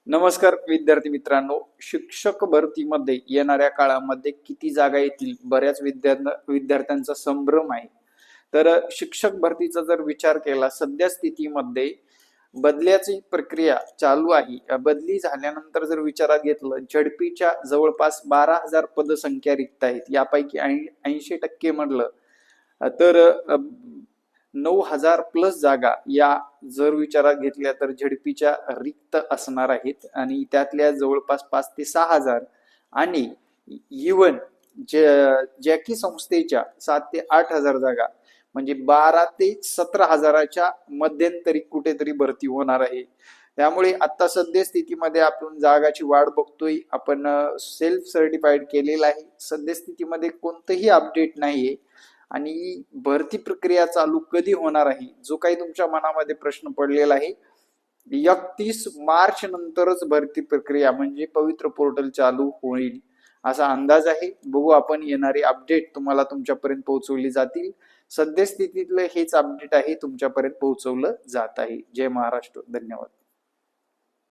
नमस्कार विद्यार्थी मित्रांनो, शिक्षक भरतीमध्ये येणाऱ्या काळामध्ये किती जागा येतील बऱ्याच विद्यार्थ्यांचा संभ्रम आहे. तर शिक्षक भरतीचा जर विचार केला सध्या स्थितीमध्ये बदल्याची प्रक्रिया चालू आहे. बदली झाल्यानंतर जर विचारात घेतलं झडपीच्या जवळपास 12,000 पदसंख्या रिक्त आहेत. यापैकी 80% म्हणलं तर 9,000 प्लस जागा या जर विचारात घेतल्या तर झडपीच्या रिक्त असणार आहेत आणि त्यातल्या जवळपास 5 ते 6,000 आणि इवन जॅकी संस्थेच्या 7 ते 8,000 जागा म्हणजे 12 ते 17,000च्या मध्यंतरी कुठेतरी भरती होणार आहे. त्यामुळे आता सध्या स्थितीमध्ये आपण जागाची वाढ बघतोय. आपण सेल्फ सर्टिफाईड केलेला आहे. सध्या स्थितीमध्ये कोणतंही अपडेट नाहीये आणि भरती प्रक्रिया चालू कधी होणार आहे जो काही तुमच्या मनामध्ये प्रश्न पडलेला आहे. 31 मार्च नंतरच भरती प्रक्रिया म्हणजे पवित्र पोर्टल चालू होईल असा अंदाज आहे. बघू आपण येणारे अपडेट तुम्हाला तुमच्यापर्यंत पोहोचवली जातील. सद्यस्थितीतलं हेच अपडेट आहे तुमच्यापर्यंत पोहोचवलं जात आहे. जय महाराष्ट्र. धन्यवाद.